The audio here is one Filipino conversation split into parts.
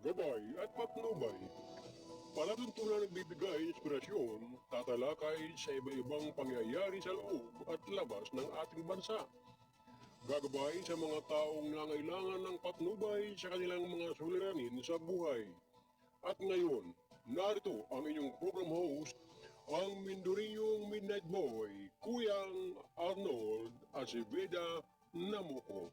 gabay at patnubay. Palatuntunan nagbibigay inspirasyon, tatalakay sa iba-ibang pangyayari sa loob at labas ng ating bansa. Gagabay sa mga taong nangailangan ng patnubay sa kanilang mga suliranin sa buhay. At ngayon, narito ang inyong program host, ang Mindurinyong Midnight Boy, Kuyang Arnold Aceveda Namuko.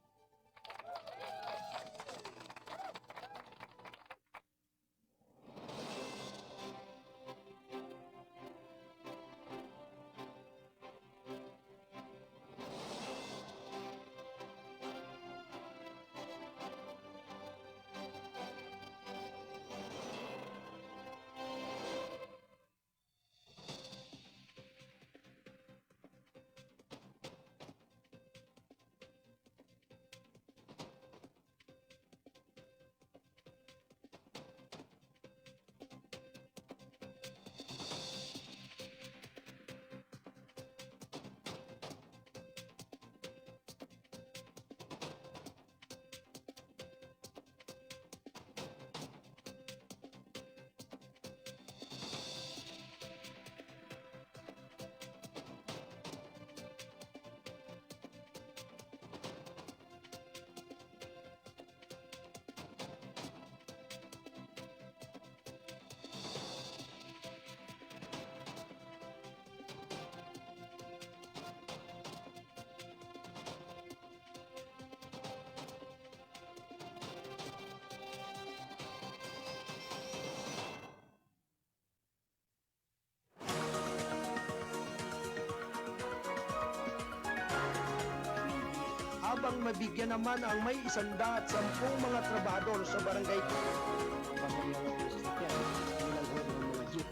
Habang mabigyan naman ang may 110 mga trabahador sa barangay. Bakong mga sasakyan, nilang huli ng mga jeep.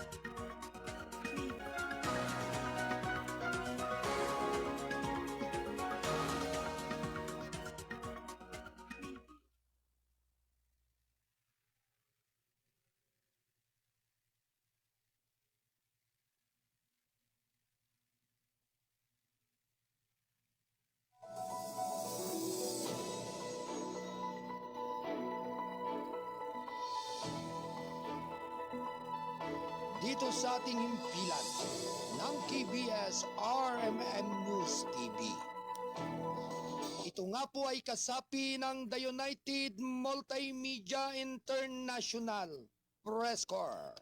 Dito sa ating himpilan ng KBS RMN News TV. Ito nga po ay kasapi ng The United Multimedia International Press Corps.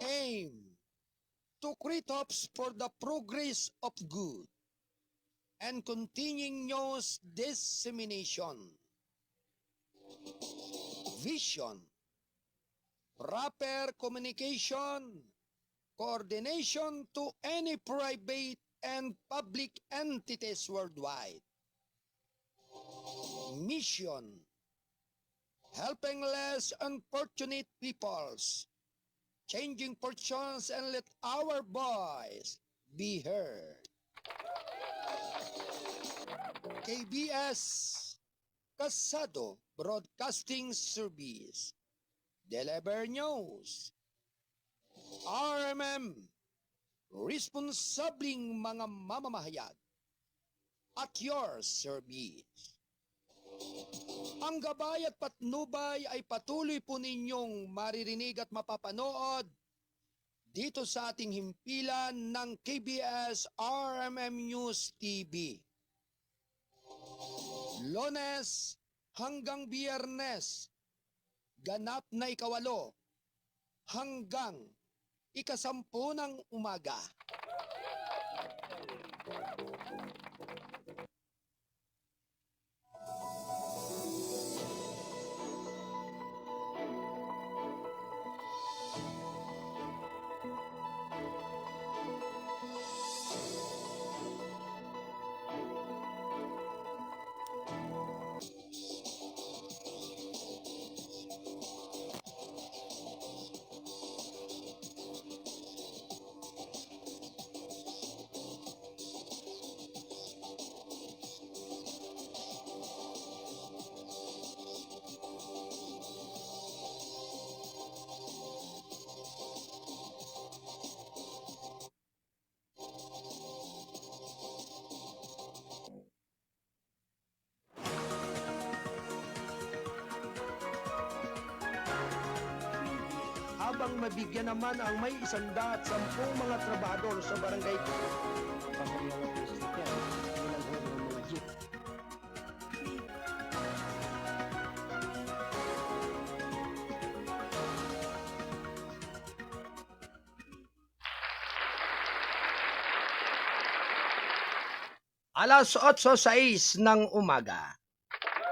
Aim to create hopes for the progress of good and continuing news dissemination. Vision, proper communication, coordination to any private and public entities worldwide. Mission, helping less unfortunate peoples, changing fortunes and let our voice be heard. KBS Kasado Broadcasting Service. Deliver news. RMM, responsabling mga mamamahayag at your service. Ang gabay at patnubay ay patuloy po ninyong maririnig at mapapanood dito sa ating himpilan ng KBS RMM News TV. Lunes hanggang Biyernes, ganap na 8 hanggang 10 ng umaga. Habang mabigyan naman ang may 110 mga trabahador sa barangay. Pamamayaw ng sasakyan, nilalhod ng mga jeep. Alas 8:06 ng umaga.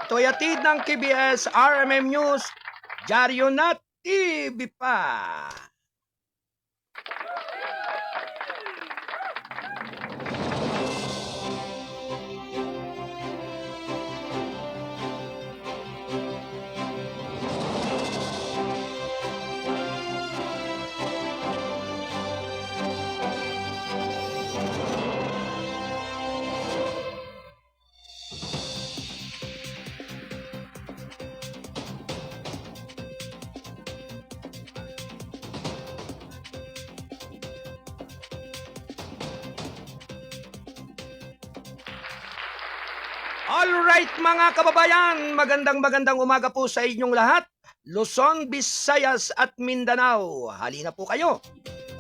Ito'y atid ng KBS RMM News, Dyaryo na TV pa. Alright mga kababayan, magandang umaga po sa inyong lahat. Luzon, Visayas at Mindanao, halina po kayo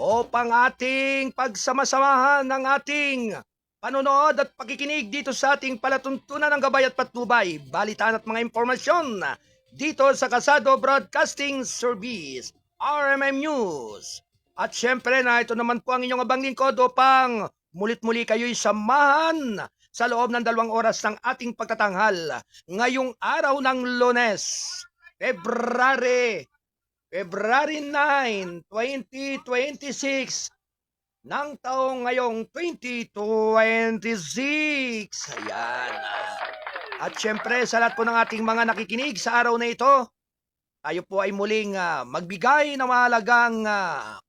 upang ating pagsamasamahan ng ating panonood at pakikinig dito sa ating palatuntunan ng gabay at patnubay, balitaan at mga impormasyon dito sa Kasado Broadcasting Service, RMM News. At syempre na ito naman po ang inyong abang lingkod upang mulit-muli kayo'y samahan sa loob ng 2 oras ng ating pagtatanghal ngayong araw ng Lunes, February 9, 2026 ng taong ngayong 2026. Ayan. At syempre sa lahat po ng ating mga nakikinig sa araw na ito, tayo po ay muling magbigay ng mahalagang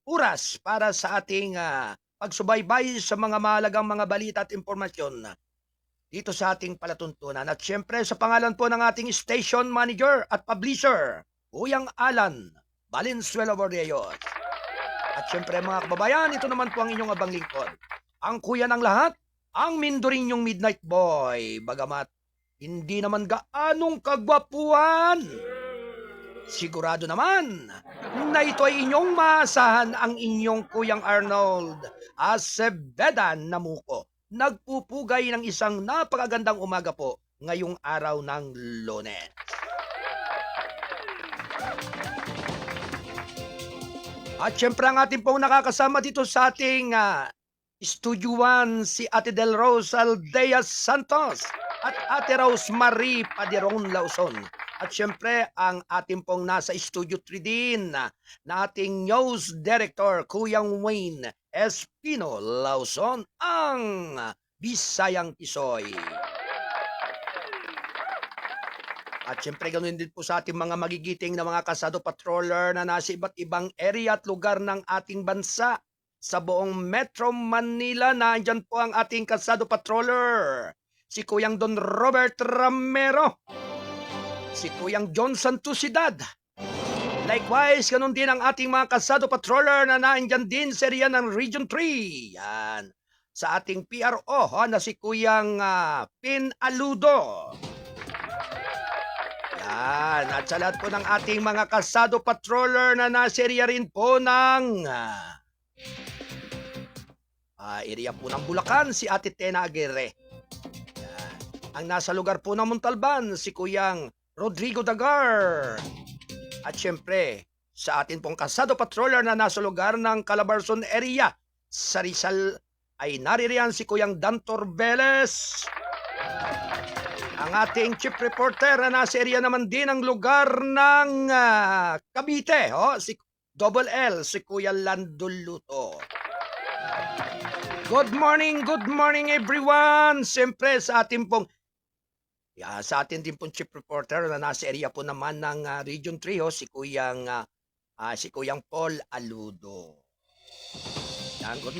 oras para sa ating pagsubaybay sa mga mahalagang mga balita at impormasyon dito sa ating palatuntunan. At syempre sa pangalan po ng ating station manager at publisher, Kuyang Alan Valenzuela Bordeos. At syempre mga kababayan, ito naman po ang inyong abang lingkod, ang kuya ng lahat, ang Mindorinyong Midnight Boy. Bagamat hindi naman gaanong kagwapuan, sigurado naman na ito ay inyong maasahan, ang inyong Kuyang Arnold Aceveda Namuco. Nagpupugay ng isang napakagandang umaga po ngayong araw ng Lunes. At syempre ang ating pong nakakasama dito sa ating Studio 1, si Ate Del Rose Aldea Santos at Ate Rose Marie Padiron Lauson. At syempre ang ating pong nasa Studio 3 din na ating news director, Kuyang Wayne Espino Lauson, ang Bisayang Tisoy. At syempre ganoon din po sa ating mga magigiting na mga kasado patroller na nasa iba't ibang area at lugar ng ating bansa. Sa buong Metro Manila, nandyan po ang ating kasado patroller, si Kuyang Don Robert Ramero, si Kuyang John Santusidad. Likewise, ganun din ang ating mga kasado patroller na nandyan din sa area ng Region 3. Yan. Sa ating PRO na si Kuyang Pin Aludo. Yan. At sa lahat po ng ating mga kasado patroller na nasa area rin po ng area po ng Bulacan, si Ate Tena Aguirre. Yan. Ang nasa lugar po ng Montalban, si Kuyang Rodrigo Dagar. At syempre, sa atin pong kasado patroller na nasa lugar ng Calabarzon area, sa Rizal, ay naririyan si Kuyang Dantor Veles. Ang ating chief reporter na nasa area naman din ang lugar ng Cavite, si Double L, si Kuya Lando Luto. Good morning everyone! Siyempre sa atin pong sa atin din pong chief reporter na nasa area po naman ng Region 3, si Kuyang Paul Aludo. Yan, good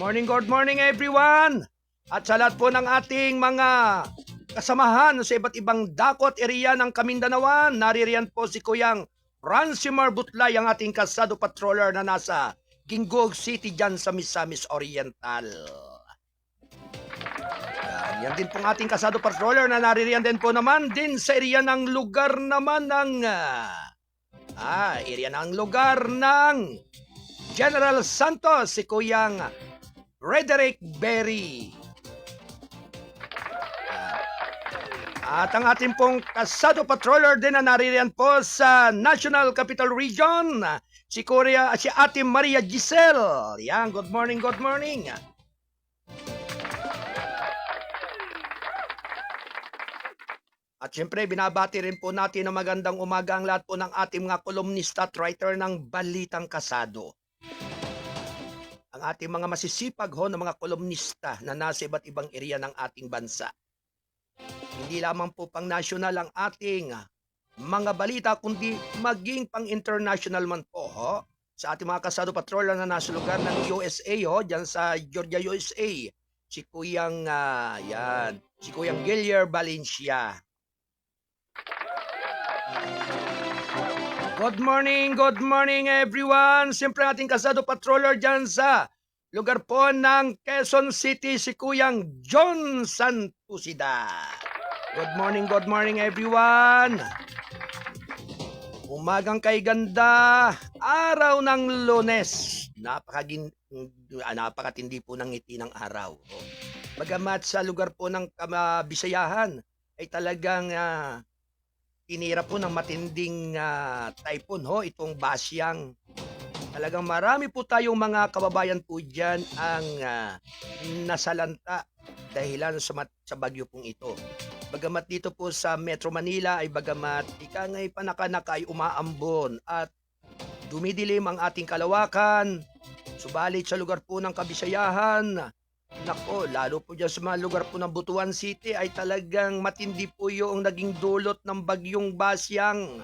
morning everyone! At sa lahat po ng ating mga kasamahan sa iba't ibang dakot area ng Kamindanawan, naririyan po si Kuyang Francimar Butlay, ang ating kasado patroller na nasa Gingoog City dyan sa Misamis Oriental. Yan din pong ating kasado patroller na naririyan din po naman din sa area ng lugar naman ng area ng lugar ng General Santos, si Kuyang Frederick Berry. At ang ating pong kasado patroller din na naririyan po sa National Capital Region, si Ate Maria Giselle. Yan, good morning, good morning. At syempre, binabati rin po natin na magandang umaga ang lahat po ng ating mga kolumnista at writer ng Balitang Kasado. Ang ating mga masisipag ho ng mga kolumnista na nasa iba't ibang area ng ating bansa. Hindi lamang po pang national ang ating mga balita, kundi maging pang international man po ho. Sa ating mga kasado patroller na nasa lugar ng USA ho, dyan sa Georgia, USA. Si Kuyang, si Kuyang Gilier Valencia. Good morning everyone. Siyempre ating kasado patroller dyan sa lugar po ng Quezon City, si Kuyang John Santusida. Good morning everyone. Umagang kay ganda, araw ng Lunes. Napakatindi po ng ngiti ng araw. Bagamat sa lugar po ng Bisayahan ay talagang tinira po ng matinding typhoon ho, itong Basyang. Talagang marami po tayong mga kababayan po dyan ang nasalanta dahilan sa bagyo pong ito. Bagamat dito po sa Metro Manila ay bagamat ikangay panakanaka ay umaambon at dumidilim ang ating kalawakan, subalit sa lugar po ng Kabisayahan, nako, lalo po dyan sa mga lugar po ng Butuan City ay talagang matindi po yung naging dulot ng bagyong Basyang.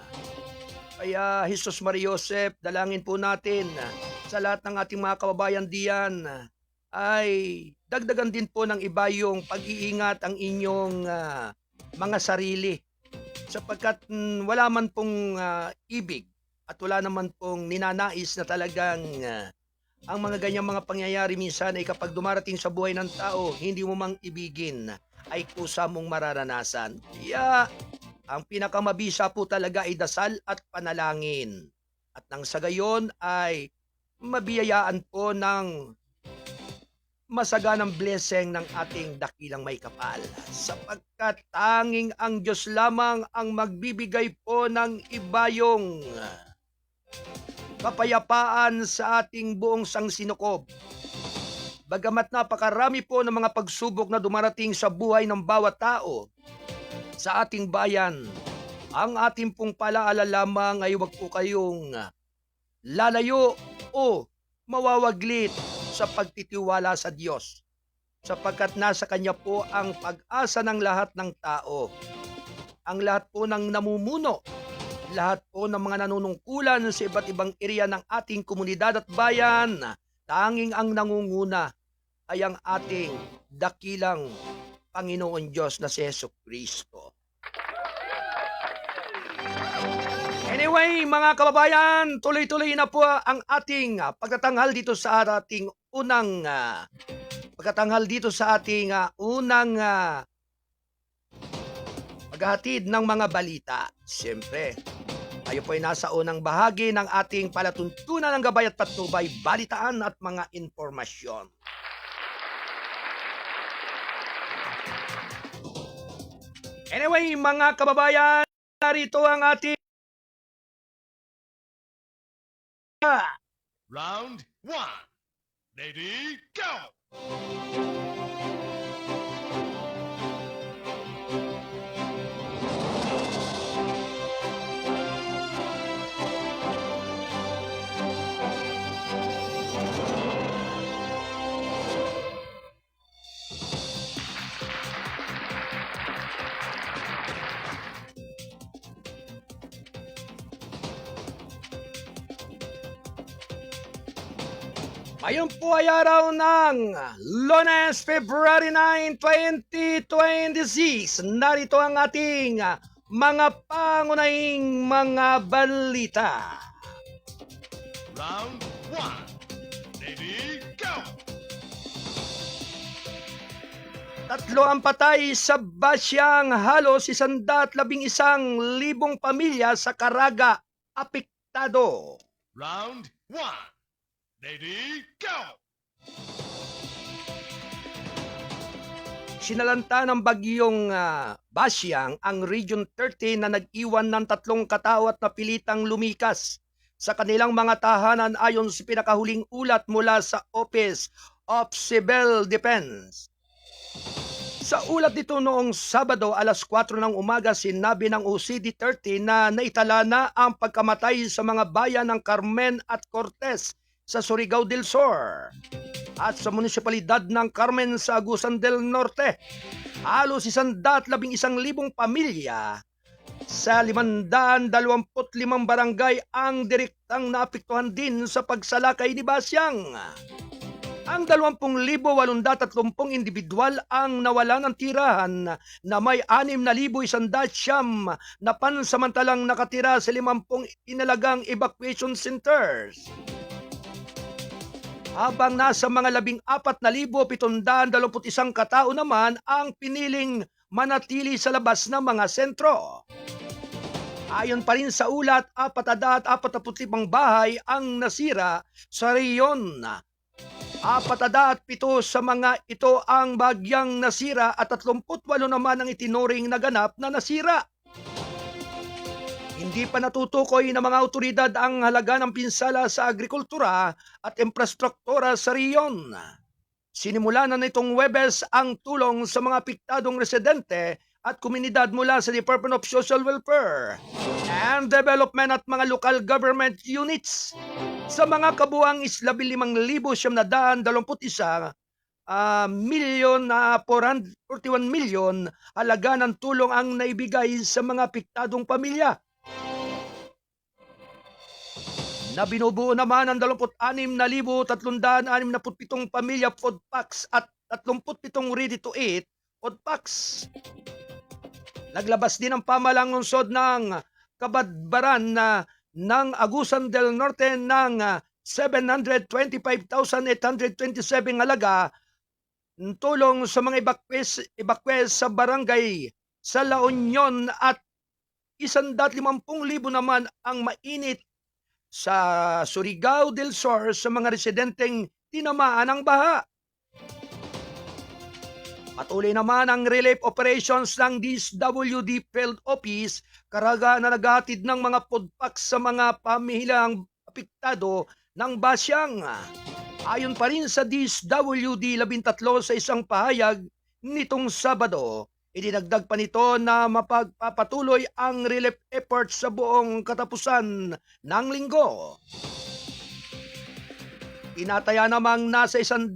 Kaya Jesus Maria Joseph, dalangin po natin sa lahat ng ating mga kababayan diyan ay dagdagan din po ng iba yung pag-iingat ang inyong mga sarili. Sapagkat wala man pong ibig at wala naman pong ninanais na talagang ang mga ganyang mga pangyayari minsan ay kapag dumarating sa buhay ng tao, hindi mo mang ibigin, ay kusa mong mararanasan. Kaya, ang pinakamabisa po talaga ay dasal at panalangin. At nang sa gayon ay mabiyayaan po ng masaganang blessing ng ating dakilang may kapal. Sapagkat tanging ang Diyos lamang ang magbibigay po ng ibayong kapayapaan sa ating buong sangsinukob. Bagamat napakarami po ng mga pagsubok na dumarating sa buhay ng bawat tao sa ating bayan, ang ating pong palaala lamang ay huwag po kayong lalayo o mawawaglit sa pagtitiwala sa Diyos, sapagkat nasa Kanya po ang pag-asa ng lahat ng tao. Ang lahat po ng namumuno, lahat po ng mga nanunungkulan sa iba't ibang area ng ating komunidad at bayan, tanging ang nangunguna ay ang ating dakilang Panginoon Diyos na si Jesucristo. Anyway, mga kababayan, tuloy-tuloy na po ang ating pagtatanghal dito sa ating unang maghahatid ng mga balita. Siyempre, tayo po ay nasa unang bahagi ng ating palatuntunan ng gabay at patnubay, balitaan at mga informasyon. Anyway, mga kababayan, narito ang ating Round 1. Ready, go! Ngayon po ay araw ng Lunes, February 9, 2026. Narito ang ating mga pangunahing mga balita. Round 1. Ready, go! 3 ang patay sa Basyang, halos 111,000 pamilya sa Caraga apektado. Round 1. Ready, go! Sinalanta ng bagyong Basyang ang Region 30 na nag-iwan ng 3 katao at napilitang lumikas sa kanilang mga tahanan ayon sa pinakahuling ulat mula sa Office of Civil Defense. Sa ulat nito noong Sabado alas 4 ng umaga, sinabi ng OCD-30 na naitala na ang pagkamatay sa mga bayan ng Carmen at Cortez sa Surigao del Sur at sa munisipalidad ng Carmen sa Agusan del Norte. Halos 111,000 pamilya sa 525 barangay ang direktang naapektuhan din sa pagsalakay ni Basyang. Ang 20,830 individual ang nawala ng tirahan na may 6,100 na pansamantalang nakatira sa 50 inalagang evacuation centers. Habang nasa mga 14,721 katao naman ang piniling manatili sa labas ng mga sentro. Ayon pa rin sa ulat, 445 bahay ang nasira sa reyon. 47 sa mga ito ang bagyang nasira at 38 naman ang itinuring na ganap na nasira. Hindi pa natutukoy ng mga awtoridad ang halaga ng pinsala sa agrikultura at infrastruktura sa reyon. Sinimula na nitong Huwebes ang tulong sa mga apektadong residente at komunidad mula sa Department of Social Welfare and Development at mga local government units. Sa mga kabuang 15,921 milyon na 441 milyon halaga ng tulong ang naibigay sa mga apektadong pamilya. Na binubuo naman ang 26,367 pamilya food packs at 37 ready-to-eat food packs. Naglabas din ang pamahalang lungsod ng Kabadbaran ng Agusan del Norte ng 725,827 halaga ng tulong sa mga evacuees sa barangay sa La Union at 150,000 naman ang mainit sa Surigao del Sur sa mga residenteng tinamaan ng baha. Patuloy naman ang relief operations ng DSWD Field Office Caraga na naghatid ng mga food packs sa mga pamilyang apektado ng Basyang. Ayon pa rin sa DSWD 13 sa isang pahayag nitong Sabado, idinagdag pa nito na mapagpapatuloy ang relief efforts sa buong katapusan ng linggo. Tinataya namang nasa 105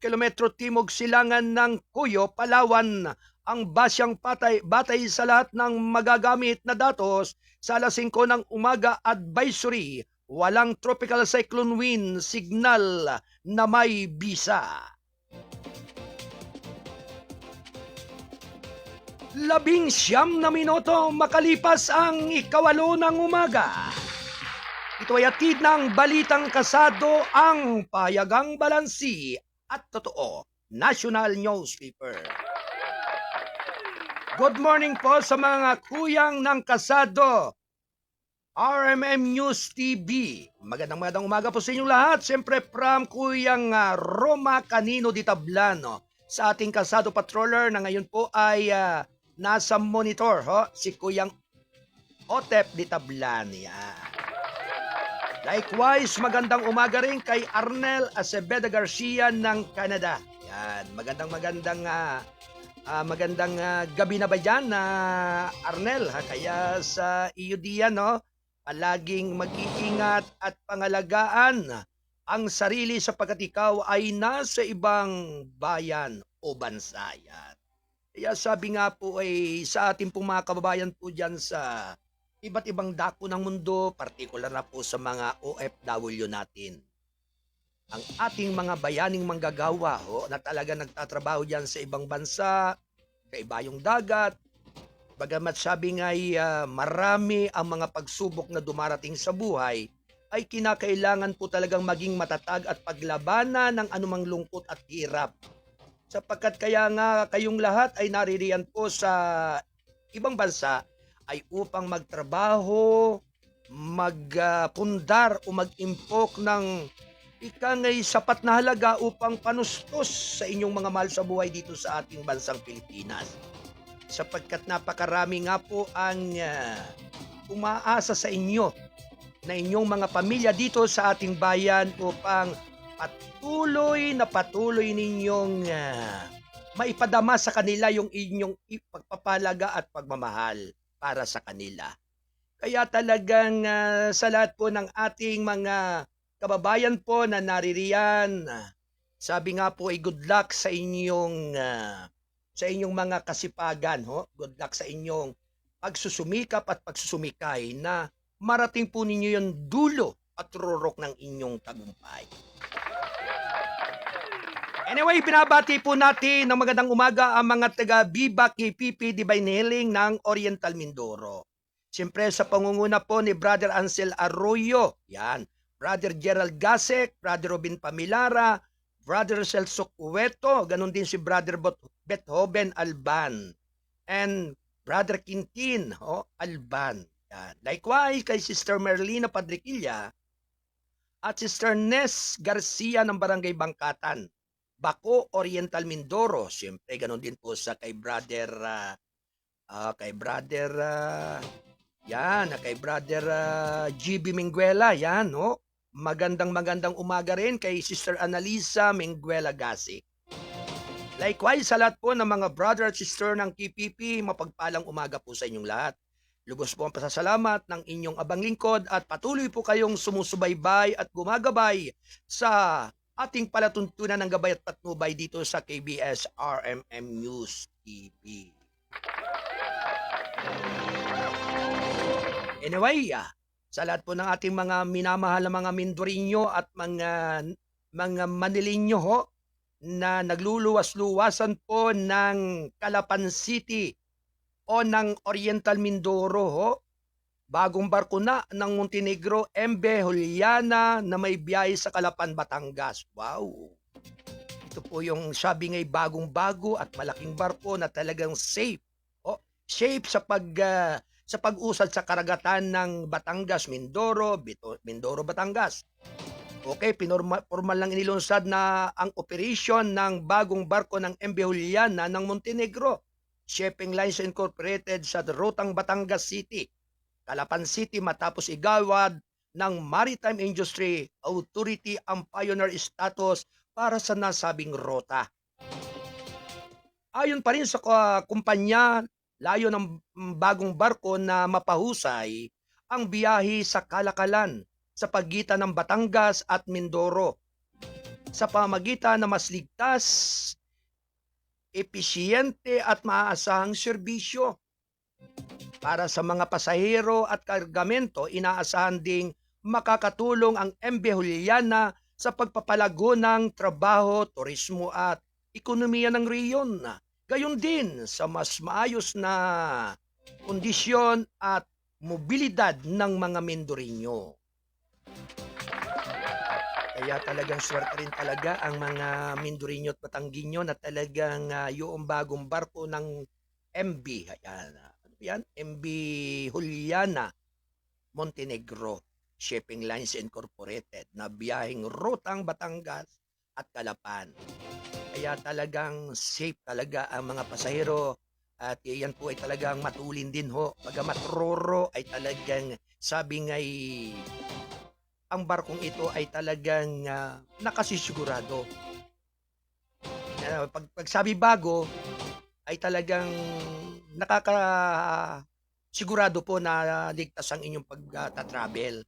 kilometro timog silangan ng Cuyo, Palawan ang Basyang batay sa lahat ng magagamit na datos sa alas 5 ng umaga advisory. Walang tropical cyclone wind signal na may bisa. 19 na minuto makalipas ang 8 ng umaga. Ito ay atid ng Balitang Kasado, ang payagang balansi at totoo, National Newspaper. Good morning po sa mga kuyang ng Kasado, RMM News TV. Magandang umaga po sa inyong lahat. Siyempre from Kuyang Roma Canino di Tablano. Sa ating Kasado Patroller na ngayon po ay nasa monitor, si Kuyang Otep di Tablano. Likewise, magandang umaga rin kay Arnel Acevedo Garcia ng Canada. Yan, magandang gabi na ba dyan, Arnel? Kaya sa iyo diyan, palaging mag-iingat at pangalagaan ang sarili sapagkat ikaw ay nasa ibang bayan o bansa. Yan. Kaya sabi nga po ay sa ating pong mga kababayan po dyan sa iba't ibang dako ng mundo, partikular na po sa mga OFW natin. Ang ating mga bayaning manggagawa na talaga nagtatrabaho dyan sa ibang bansa, sa ibayong dagat, bagamat sabi nga ay marami ang mga pagsubok na dumarating sa buhay, ay kinakailangan po talagang maging matatag at paglabanan ng anumang lungkot at hirap. Sapagkat kaya nga kayong lahat ay naririyan po sa ibang bansa, ay upang magtrabaho, magpundar o mag-impok ng ika nga'y sapat na halaga upang panustos sa inyong mga mahal sa buhay dito sa ating bansang Pilipinas. Sapagkat napakarami nga po ang umaasa sa inyo na inyong mga pamilya dito sa ating bayan upang patuloy ninyong maipadama sa kanila yung inyong pagpapalaga at pagmamahal para sa kanila. Kaya talagang sa lahat po ng ating mga kababayan po na naririyan, sabi nga po ay good luck sa inyong mga kasipagan. Good luck sa inyong pagsusumikap at pagsusumikay na marating po ninyo yung dulo at rurok ng inyong tagumpay. Anyway, binabati po natin ng magandang umaga ang mga taga Viva KPP Divine Healing ng Oriental Mindoro. Siyempre sa pangunguna po ni Brother Ansel Arroyo, yan, Brother Gerald Gasek, Brother Robin Pamilara, Brother Celso Cueto, ganun din si Brother Beethoven Alban, and Brother Quintin Alban. Yan. Likewise kay Sister Merlina Padriquilla at Sister Nes Garcia ng Barangay Bangkatan, Baco, Oriental Mindoro. Siyempre ganun din po sa kay Brother GB Minguela, yan, no? Magandang umaga rin kay Sister Analisa Minguela Gasik. Likewise sa lahat po ng mga brother at sister ng KPP, mapagpalang umaga po sa inyong lahat. Lubos po ang pasasalamat ng inyong abang lingkod at patuloy po kayong sumusubaybay at gumagabay sa ating palatuntunan ng gabay at patnubay dito sa KBS RMM News TV. Anyway, sa lahat po ng ating mga minamahal na mga Mindoreño at mga Manileño na nagluluwas-luwasan po ng Calapan City o ng Oriental Mindoro, bagong barko na ng Montenegro, MV Juliana na may biyahe sa Calapan, Batangas. Wow! Ito po yung sabi nga'y bagong-bago at malaking barko na talagang safe. Safe sa pag-usad sa karagatan ng Batangas, Mindoro, Batangas. Okay, formal lang inilunsad na ang operation ng bagong barko ng MV Juliana ng Montenegro Shipping Lines Incorporated sa Rutang Batangas City, Calapan City matapos igawad ng Maritime Industry Authority ang pioneer status para sa nasabing rota. Ayon pa rin sa kumpanya, layo ng bagong barko na mapahusay ang biyahe sa kalakalan sa pagitan ng Batangas at Mindoro sa pamagitan na mas ligtas, episyente at maaasahang serbisyo. Para sa mga pasahero at kargamento, inaasahan ding makakatulong ang MV Juliana sa pagpapalago ng trabaho, turismo at ekonomiya ng rehiyon. Gayon din sa mas maayos na kondisyon at mobilidad ng mga Mindoreño. Kaya talagang swerte rin talaga ang mga Mindoreño at Batangueño na talagang yung bagong barko ng MV. Yan, MV Juliana Montenegro Shipping Lines Incorporated na biyaheng Rutang Batangas at Calapan. Kaya talagang safe talaga ang mga pasahero at yan po ay talagang matulin din Bagamat roro ay talagang sabi nga'y ang barkong ito ay talagang nakasisigurado. Pag sabi bago ay talagang nakakasigurado po na ligtas ang inyong pagta-travel.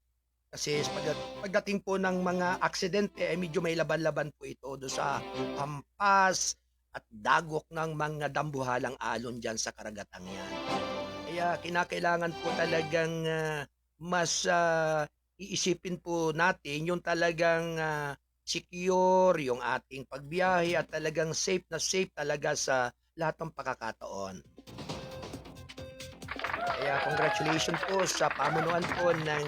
Kasi pagdating po ng mga aksidente ay medyo may laban-laban po ito do sa hampas at dagok ng mga dambuhalang alon dyan sa karagatang yan. Kaya kinakailangan po talagang mas iisipin po natin yung talagang secure yung ating pagbiyahe at talagang safe na safe talaga sa lahat ng pagkakataon. Kaya congratulations po sa pamunuan po ng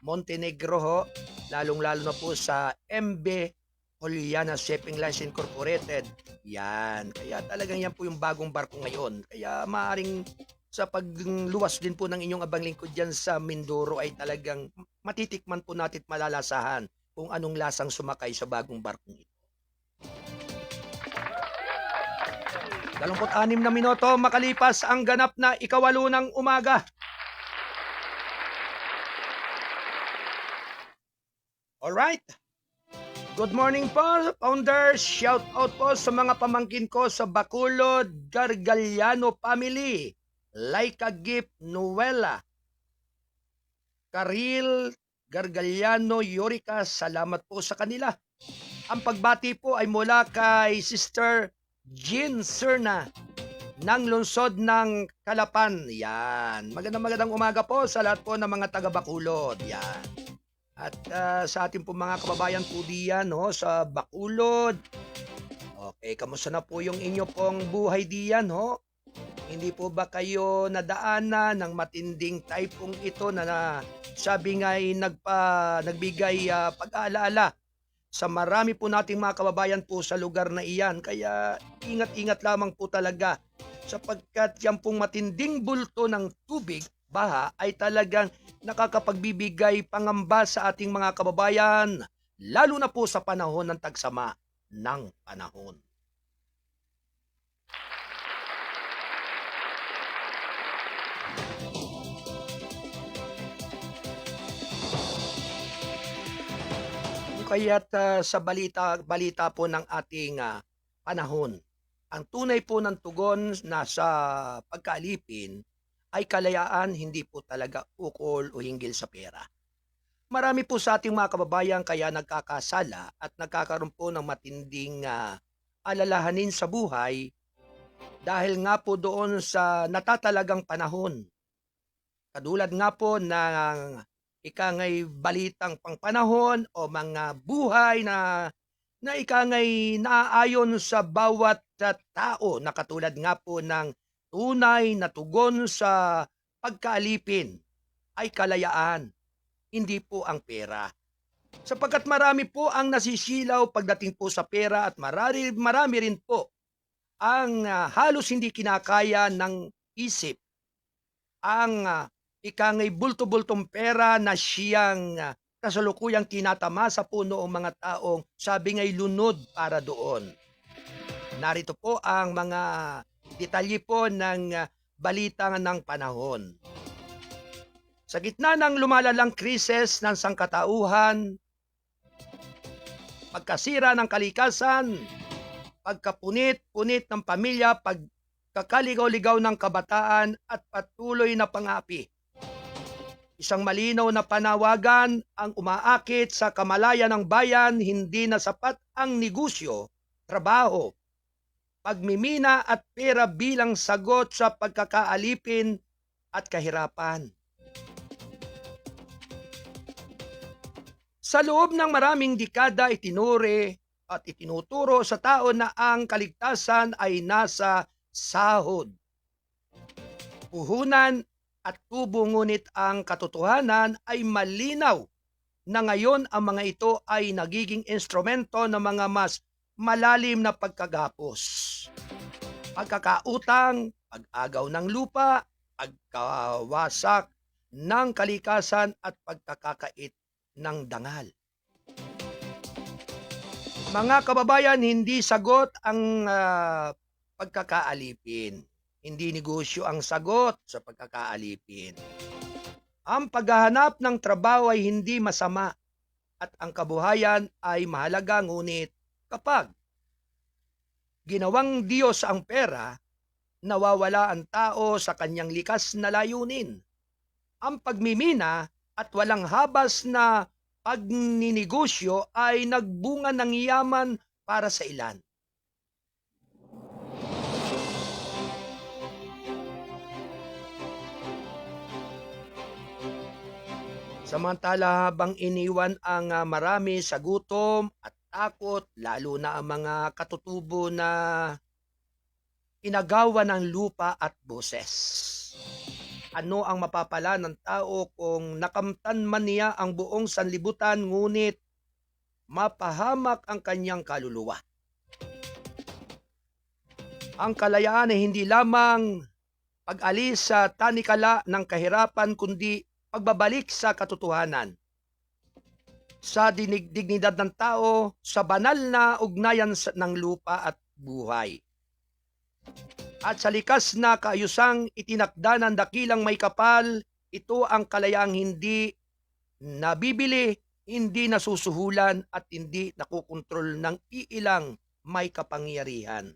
Montenegro lalong-lalo na po sa MV Juliana Shipping Lines Incorporated. Yan. Kaya talagang yan po yung bagong barko ngayon. Kaya maaring sa pagluwas din po ng inyong abang lingkod dyan sa Mindoro ay talagang matitikman po natin at malalasahan kung anong lasang sumakay sa bagong barkong ito. 26 na minuto makalipas ang ganap na 8 ng umaga. Alright. Good morning po, founders. Shout out po sa mga pamangkin ko sa Bacolod, Gargaliano family. Laika Gift Nuela, Karil Gargaliano Yorica, salamat po sa kanila. Ang pagbati po ay mula kay Sister Jean Serna ng lungsod ng Calapan. Yan. Magandang umaga po sa lahat po ng mga taga Bacolod. Yan. At sa ating po mga kababayan po diyan sa Bacolod. Okay, kamusta na po yung inyo pong buhay diyan Hindi po ba kayo nadaanan ng matinding typhoon ito na sabi nga ay nagbigay pag-aalaala sa marami po nating mga kababayan po sa lugar na iyan. Kaya ingat-ingat lamang po talaga sapagkat yan pong matinding bulto ng tubig, baha ay talagang nakakapagbibigay pangamba sa ating mga kababayan lalo na po sa panahon ng tagsama ng panahon. Kaya't sa balita po ng ating panahon, ang tunay po ng tugon na sa pagkaalipin ay kalayaan, hindi po talaga ukol o hinggil sa pera. Marami po sa ating mga kababayan kaya nagkakasala at nagkakaroon po ng matinding alalahanin sa buhay dahil nga po doon sa natatalagang panahon. Kadulad nga po ng ikangay balitang pangpanahon o mga buhay na ikangay naaayon sa bawat tao na katulad nga po ng tunay na tugon sa pagkaalipin ay kalayaan, hindi po ang pera. Sapagkat marami po ang nasisilaw pagdating po sa pera at marami rin po ang halos hindi kinakaya ng isip ang ikangay bulto-bultong pera na siyang kasalukuyang tinatama sa puno ng mga taong sabi nga'y lunod para doon. Narito po ang mga detalye po ng balita ng panahon. Sa gitna ng lumalalang krisis ng sangkatauhan, pagkasira ng kalikasan, pagkapunit-punit ng pamilya, pagkakaligaw-ligaw ng kabataan at patuloy na pangapi. Isang malinaw na panawagan ang umaakit sa kamalayan ng bayan, hindi na sapat ang negosyo, trabaho, pagmimina at pera bilang sagot sa pagkakaalipin at kahirapan. Sa loob ng maraming dekada itinure at itinuturo sa tao na ang kaligtasan ay nasa sahod, puhunan at tubo, ngunit ang katotohanan ay malinaw na ngayon ang mga ito ay nagiging instrumento ng mga mas malalim na pagkagapos. Pagkakautang, pag-agaw ng lupa, pagkawasak ng kalikasan at pagkakakait ng dangal. Mga kababayan, hindi sagot ang pagkakaalipin. Hindi negosyo ang sagot sa pagkakaalipin. Ang paghahanap ng trabaho ay hindi masama at ang kabuhayan ay mahalaga, ngunit kapag ginawang Diyos ang pera, nawawala ang tao sa kanyang likas na layunin. Ang pagmimina at walang habas na pagninegosyo ay nagbunga ng yaman para sa ilan. Samantala habang iniwan ang marami sa gutom at takot, lalo na ang mga katutubo na inagawa ng lupa at boses. Ano ang mapapala ng tao kung nakamtan man niya ang buong sanlibutan ngunit mapahamak ang kanyang kaluluwa? Ang kalayaan ay hindi lamang pag-alis sa tanikala ng kahirapan kundi pagbabalik sa katotohanan. sa dignidad ng tao, sa banal na ugnayan ng lupa at buhay. At sa likas na kaayusang itinakda ng dakilang may kapal, ito ang kalayaang hindi nabibili, hindi nasusuhulan at hindi nakukontrol ng iilang may kapangyarihan.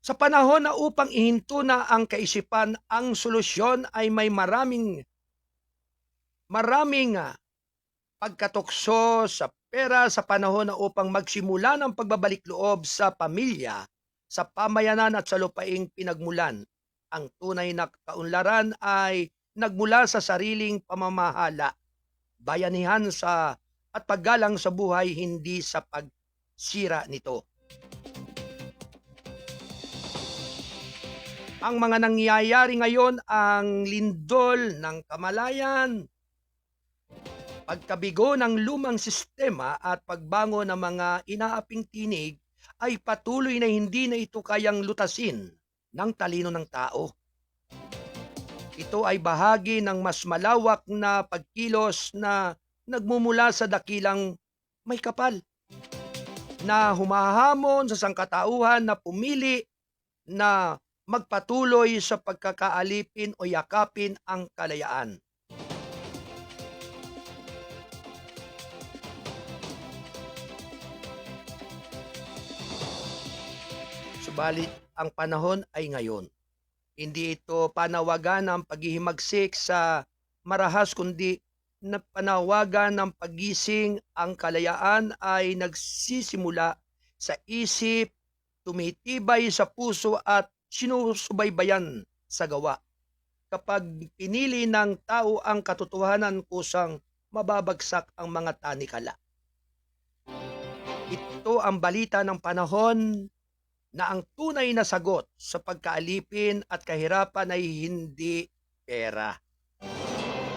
Sa panahon na upang ihinto na ang kaisipan, ang solusyon ay may maraming pagkatukso sa pera sa panahon na upang magsimula ng pagbabalik loob sa pamilya, sa pamayanan at sa lupaing pinagmulan. Ang tunay na kaunlaran ay nagmula sa sariling pamamahala, bayanihan at paggalang sa buhay, hindi sa pagsira nito. Ang mga nangyayari ngayon, ang lindol ng kamalayan, pagkabigo ng lumang sistema at pagbango ng mga inaaping tinig ay patuloy na hindi na ito kayang lutasin ng talino ng tao. Ito ay bahagi ng mas malawak na pagkilos na nagmumula sa dakilang may kapal, na humahamon sa sangkatauhan na pumili na magpatuloy sa pagkakaalipin o yakapin ang kalayaan. Subalit ang panahon ay ngayon. Hindi ito panawagan ng paghihimagsik sa marahas, kundi na panawagan ng pagising. Ang kalayaan ay nagsisimula sa isip, tumitibay sa puso at sinusubaybayan sa gawa. Kapag pinili ng tao ang katotohanan, kusang mababagsak ang mga tanikala. Ito ang balita ng panahon na ang tunay na sagot sa pagkaalipin at kahirapan ay hindi pera.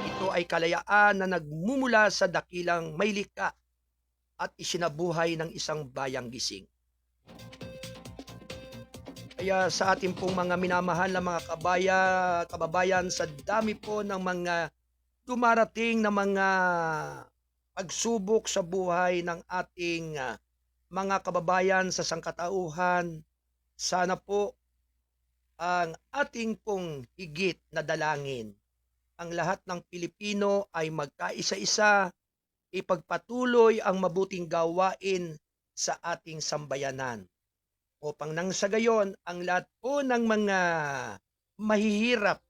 Ito ay kalayaan na nagmumula sa dakilang may likha at isinabuhay ng isang bayang gising. Kaya sa ating pong mga minamahal na mga kababayan, sa dami po ng mga dumarating na mga pagsubok sa buhay ng ating mga kababayan sa sangkatauhan, sana po ang ating pong higit na dalangin, ang lahat ng Pilipino ay magkaisa-isa, ipagpatuloy ang mabuting gawain sa ating sambayanan. Upang nang sa gayon, ang lahat po ng mga mahihirap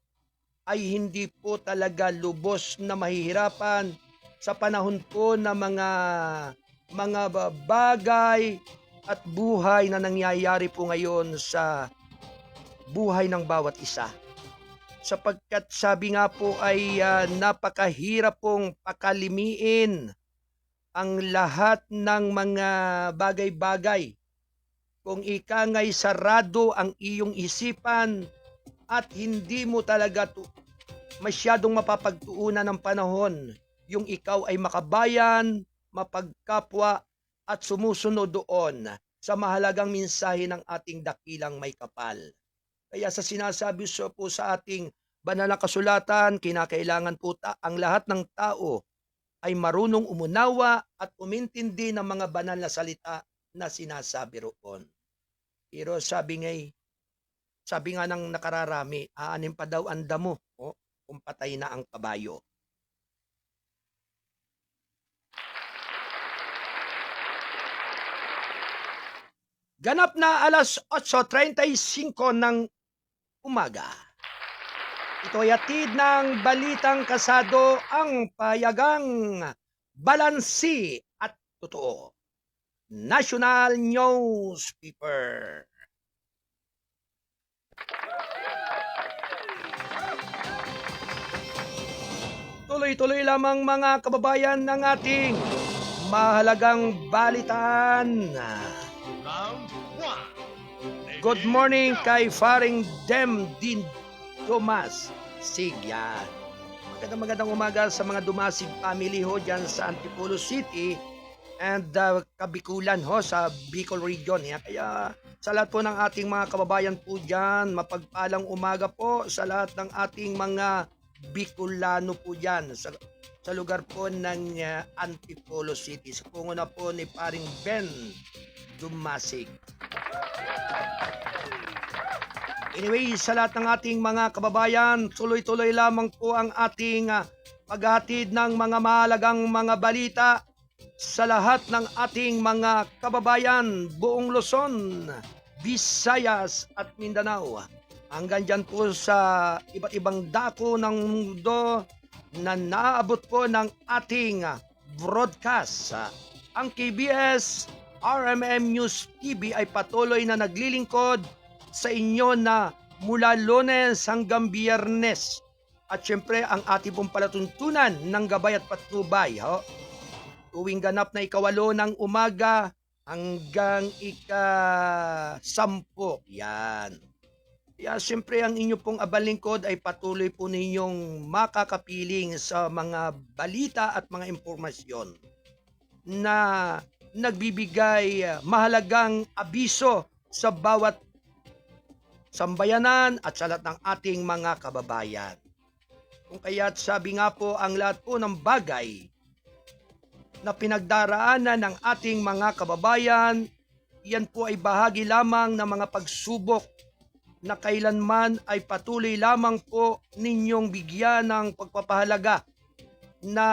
ay hindi po talaga lubos na mahihirapan sa panahon po na mga bagay at buhay na nangyayari po ngayon sa buhay ng bawat isa. Sapagkat sabi nga po ay napakahirap pong pakalimiin ang lahat ng mga bagay-bagay. Kung ikangay sarado ang iyong isipan at hindi mo talaga masyadong mapapagtuunan ng panahon, yung ikaw ay makabayan, mapagkapwa at sumusunod doon sa mahalagang mensahe ng ating dakilang may kapal. Kaya sa sinasabi po sa ating banal na kasulatan, kinakailangan po ang lahat ng tao ay marunong umunawa at umintindi ng mga banal na salita na sinasabi roon. Pero sabi nga ng nakararami, aanin pa daw ang damo kung patay na ang kabayo. Ganap na alas 8:35 ng umaga. Ito ay hatid ng balitang kasado, ang payagang balansi at totoo. National Newspaper. Tuloy-tuloy lamang mga kababayan ng ating mahalagang balitaan. Round 1. Good morning kay Faring Dem Din Dumas Sigya. Magandang umaga sa mga Dumasig family ho dyan sa Antipolo City and Kabikulan ho sa Bicol Region. Kaya sa lahat po ng ating mga kababayan po dyan, mapagpalang umaga po sa lahat ng ating mga Bicolano po dyan. sa lugar po ng Antipolo City. Sa punguna po ni paring Ben Dumasig. Anyway, sa lahat ng ating mga kababayan, tuloy-tuloy lamang po ang ating paghatid ng mga mahalagang mga balita sa lahat ng ating mga kababayan buong Luzon, Visayas at Mindanao. Hanggang dyan po sa iba't ibang dako ng mundo na naaabot po ng ating broadcast. Ang KBS RMM News TV ay patuloy na naglilingkod sa inyo na mula Lunes hanggang Biyernes. At syempre ang ating pong palatuntunan ng gabay at patnubay. Tuwing ganap na 8 ng umaga hanggang 10. Yan. Kaya syempre ang inyo pong abalingkod ay patuloy po ninyong makakapiling sa mga balita at mga impormasyon na nagbibigay mahalagang abiso sa bawat sambayanan at sa lahat ng ating mga kababayan. Kung kaya't sabi nga po ang lahat po ng bagay na pinagdaraanan ng ating mga kababayan, yan po ay bahagi lamang ng mga pagsubok na kailanman ay patuloy lamang po ninyong bigyan ng pagpapahalaga na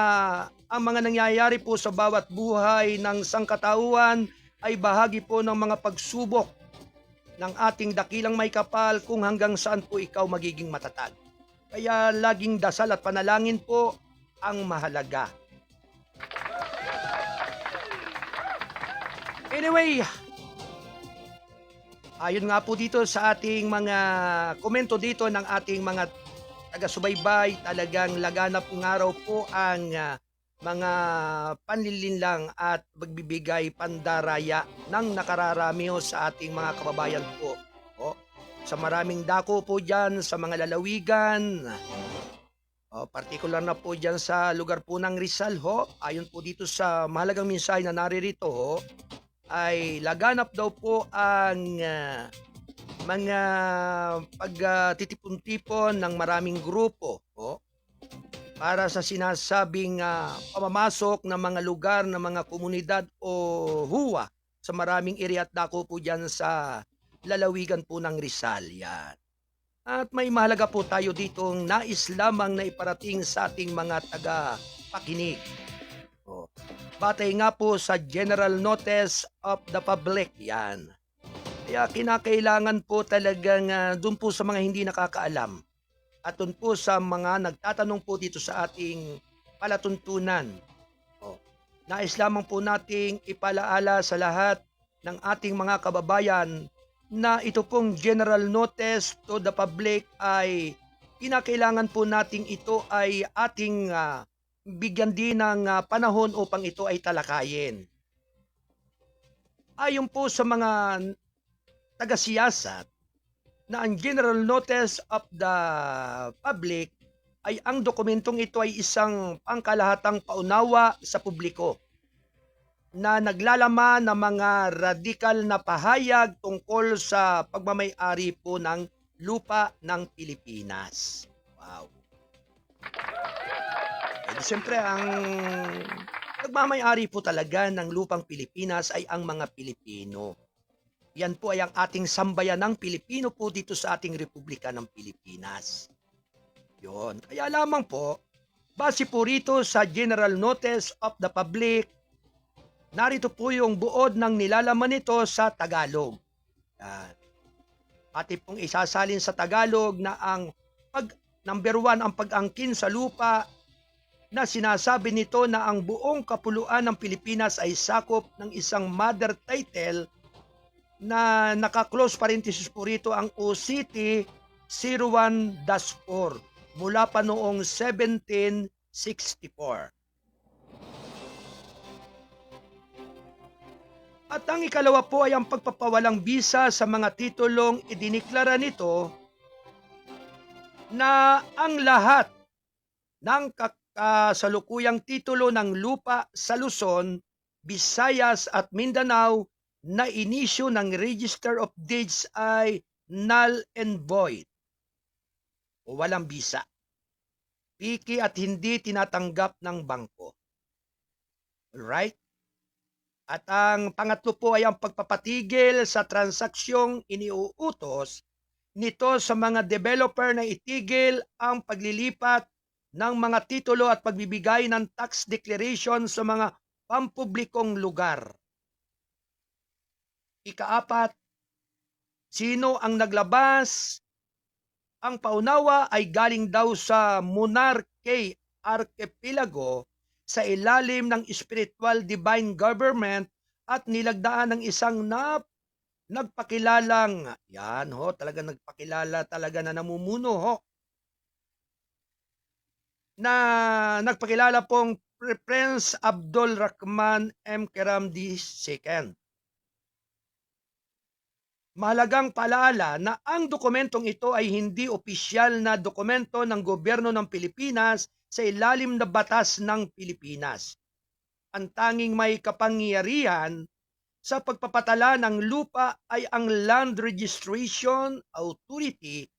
ang mga nangyayari po sa bawat buhay ng sangkatauhan ay bahagi po ng mga pagsubok ng ating dakilang may kapal kung hanggang saan po ikaw magiging matatag. Kaya laging dasal at panalangin po ang mahalaga. Anyway, ayon nga po dito sa ating mga komento dito ng ating mga taga-subaybay, talagang laganap ng araw po ang mga panlilinlang at magbibigay pandaraya ng nakararami sa ating mga kababayan po. Sa maraming dako po dyan, sa mga lalawigan, partikular na po dyan sa lugar po ng Rizal, ayon po dito sa mahalagang mensahe na naririto, ay laganap daw po ang mga pagtitipon-tipon ng maraming grupo para sa sinasabing pamamasok ng mga lugar ng mga komunidad o huwa sa maraming area at dako po dyan sa lalawigan po ng Rizal. Yan. At may mahalaga po tayo ditong nais lamang na iparating sa ating mga taga-pakinig. Batay nga po sa General Notice of the Public. Yan. Kaya kinakailangan po talagang dun po sa mga hindi nakakaalam at dun po sa mga nagtatanong po dito sa ating palatuntunan. Nais lamang po nating ipalaala sa lahat ng ating mga kababayan na ito pong General Notice to the Public ay kinakailangan po nating ito ay ating bigyan din ng panahon upang ito ay talakayin. Ayon po sa mga taga-siyasat na ang General Notice of the Public ay ang dokumentong ito ay isang pangkalahatang paunawa sa publiko na naglalaman ng mga radikal na pahayag tungkol sa pagmamay-ari po ng lupa ng Pilipinas. Wow. Siyempre, ang nagmamay-ari po talaga ng lupang Pilipinas ay ang mga Pilipino. Yan po ay ang ating sambayanang Pilipino po dito sa ating Republika ng Pilipinas. Yun. Kaya lamang po, base po rito sa General Notice of the Public, narito po yung buod ng nilalaman nito sa Tagalog. Yan. Pati pong isasalin sa Tagalog na ang number 1, ang pag-angkin sa lupa, na sinasabi nito na ang buong kapuluan ng Pilipinas ay sakop ng isang mother title na naka-close parenthesis po rito ang OCT 01-4 mula pa noong 1764. At ang ikalawa po ay ang pagpapawalang bisa sa mga titulong idiniklara nito na ang lahat ng kasalukuyang titulo ng lupa sa Luzon, Visayas at Mindanao na inisyu ng Register of Deeds ay null and void o walang bisa. piki at hindi tinatanggap ng bangko. Alright? At ang pangatlo po ay ang pagpapatigil sa transaksyong iniuutos nito sa mga developer na itigil ang paglilipat ng mga titulo at pagbibigay ng tax declaration sa mga pampublikong lugar. Ikaapat, sino ang naglabas? Ang paunawa ay galing daw sa Monarchy Archipelago sa ilalim ng spiritual divine government at nilagdaan ng isang nagpakilalang, yan ho, talaga nagpakilala talaga na namumuno ho, na nagpakilala pong Prince Abdul Rahman M. Keram II. Mahalagang paalaala na ang dokumentong ito ay hindi opisyal na dokumento ng gobyerno ng Pilipinas sa ilalim na batas ng Pilipinas. Ang tanging may kapangyarihan sa pagpapatala ng lupa ay ang Land Registration Authority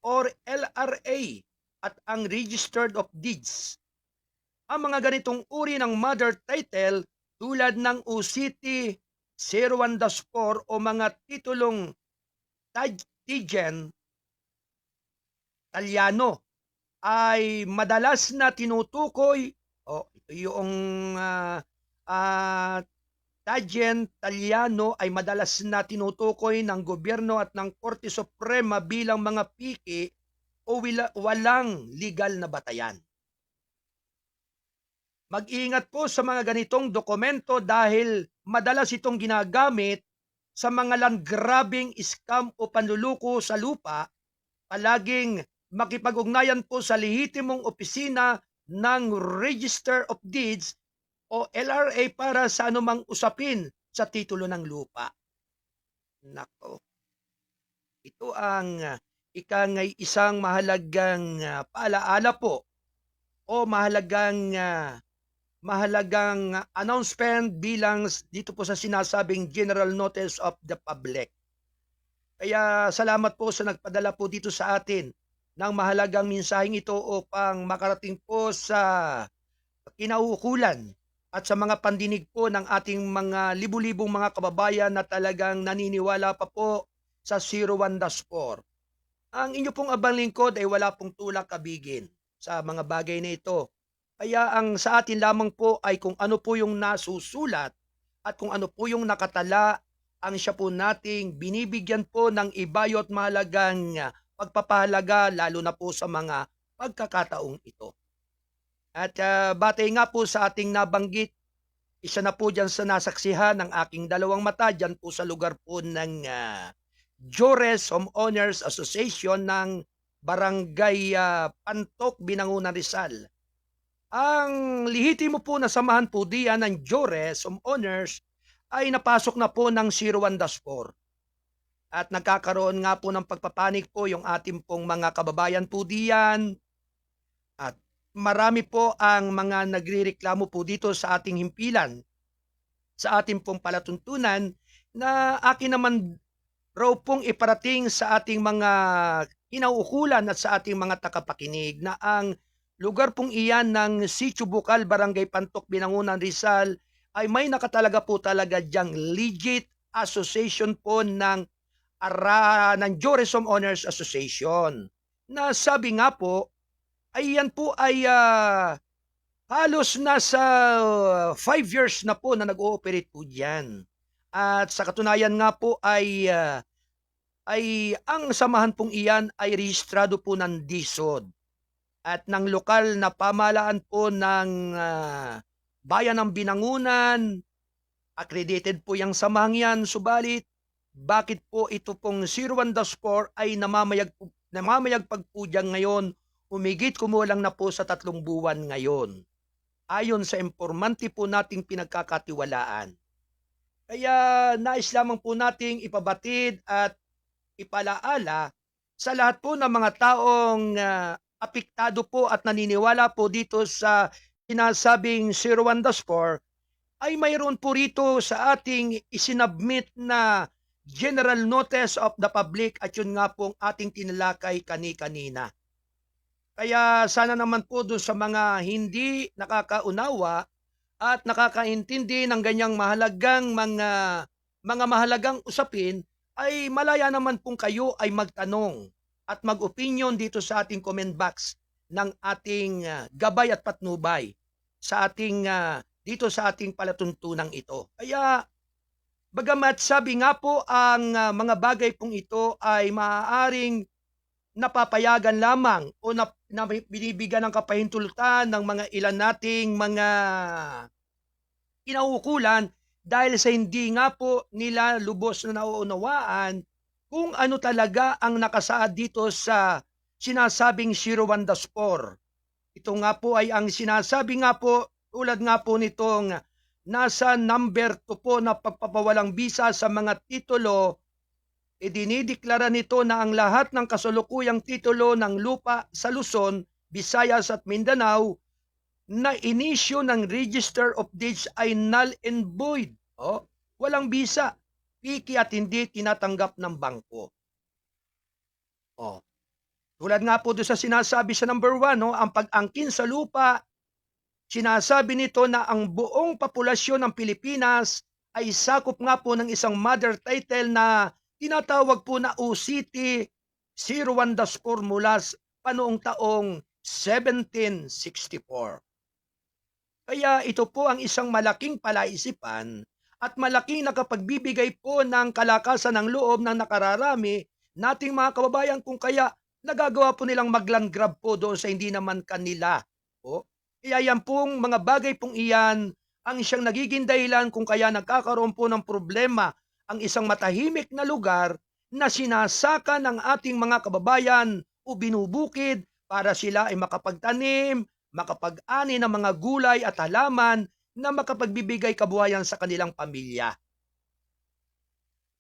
or LRA at ang Registered of Deeds. Ang mga ganitong uri ng mother title tulad ng UCT 01-4 o mga titulong Tigen Talyano ay madalas na tinutukoy, ito yung Tagen Talyano ay madalas na tinutukoy ng gobyerno at ng Korte Suprema bilang mga piki o walang legal na batayan. Mag-iingat po sa mga ganitong dokumento dahil madalas itong ginagamit sa mga land grabbing, scam o panluluko sa lupa. Palaging makipag-ugnayan po sa lehitimong opisina ng Register of Deeds o LRA para sa anumang usapin sa titulo ng lupa. Nako. Ito ang ikangay isang mahalagang paalaala po o mahalagang announcement bilang dito po sa sinasabing general notice of the public. Kaya salamat po sa nagpadala po dito sa atin ng mahalagang mensaheng ito upang makarating po sa kinauukulan at sa mga pandinig po ng ating mga libu-libong mga kababayan na talagang naniniwala pa po sa 01-4. Ang inyo pong abang lingkod ay wala pong tulak kabigin sa mga bagay na ito. Kaya ang sa atin lamang po ay kung ano po yung nasusulat at kung ano po yung nakatala ang siya po nating binibigyan po ng ibayo at mahalagang pagpapahalaga lalo na po sa mga pagkakataong ito. At batay nga po sa ating nabanggit, isa na po dyan sa nasaksihan ng aking dalawang mata dyan po sa lugar po ng Jores Homeowners Association ng Barangay Pantok, Binangunan, Rizal. Ang lihitimo po na samahan po diyan ng Jores Homeowners ay napasok na po ng 01-4. At nagkakaroon nga po ng pagpapanik po yung ating pong mga kababayan po diyan. At marami po ang mga nagrereklamo po dito sa ating himpilan, sa ating pong palatuntunan na akin naman raw pong iparating sa ating mga kinauukulan at sa ating mga takapakinig na ang lugar pong iyan ng Sitio Bukal, Barangay Pantok, Binangunan, Rizal ay may nakatalaga po talaga diyang legit association po ng Jores Homeowners Association. Na sabi nga po, ay yan po ay halos nasa 5 years na po na nag-ooperate po diyan. At sa katunayan nga po ay ang samahan pong iyan ay rehistrado po ng DSOD at ng lokal na pamahalaan po ng bayan ng Binangunan. Accredited po yung samahang yan, subalit bakit po ito pong 01-4 ay namamayagpag po dyan ngayon, humigit kumulang na po sa 3 buwan ngayon, ayon sa impormante po nating pinagkakatiwalaan. Kaya nais lamang po nating ipabatid at ipalaala sa lahat po ng mga taong apektado po at naniniwala po dito sa sinasabing 01-4 ay mayroon po rito sa ating isinabmit na General Notice of the Public at yun nga pong ating tinalakay kani-kanina. Kaya sana naman po doon sa mga hindi nakakaunawa at nakakaintindi ng ganyang mga mahalagang usapin ay malaya naman pong kayo ay magtanong at mag-opinion dito sa ating comment box ng ating gabay at patnubay sa ating dito sa ating palatuntunang ito. Kaya bagamat sabi nga po ang mga bagay pong ito ay maaaring napapayagan lamang o na binibigyan ng kapahintulutan ng mga ilan nating mga kinauukulan dahil sa hindi nga po nila lubos na nauunawaan kung ano talaga ang nakasaad dito sa sinasabing 01-4. Ito nga po ay ang sinasabi nga po tulad nga po nitong nasa number 2 po na pagpapawalang bisa sa mga titulo, dinideklara nito na ang lahat ng kasalukuyang titulo ng lupa sa Luzon, Visayas at Mindanao na inisyo ng Register of Deeds ay null and void. Walang bisa, piki at hindi tinatanggap ng bangko. Tulad nga po doon sa sinasabi sa number 1, ang pag-angkin sa lupa, sinasabi nito na ang buong populasyon ng Pilipinas ay sakop nga po ng isang mother title na tinatawag po na UCT 01-4 mula pa noong taong 1764. Kaya ito po ang isang malaking palaisipan at malaking nakapagbibigay po ng kalakasan ng loob ng nakararami nating mga kababayan kung kaya nagagawa po nilang mag-land grab po doon sa hindi naman kanila. Kaya yan pong mga bagay pong iyan ang siyang nagiging dahilan kung kaya nagkakaroon po ng problema ang isang matahimik na lugar na sinasaka ng ating mga kababayan o binubukid para sila ay makapagtanim, makapag-ani ng mga gulay at halaman na makapagbibigay kabuhayan sa kanilang pamilya.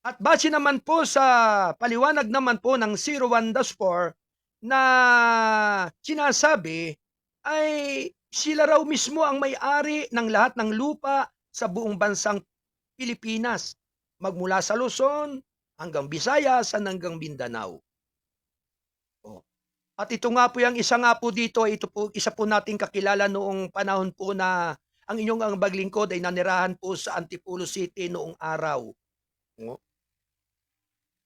At base naman po sa paliwanag naman po ng 01-4 na sinasabi ay sila raw mismo ang may-ari ng lahat ng lupa sa buong bansang Pilipinas, magmula sa Luzon hanggang Visayas hanggang Mindanao. At ito nga po yung isa nga po dito, ito po isa po nating kakilala noong panahon po na ang inyong ang baglingkod ay nanirahan po sa Antipolo City noong araw.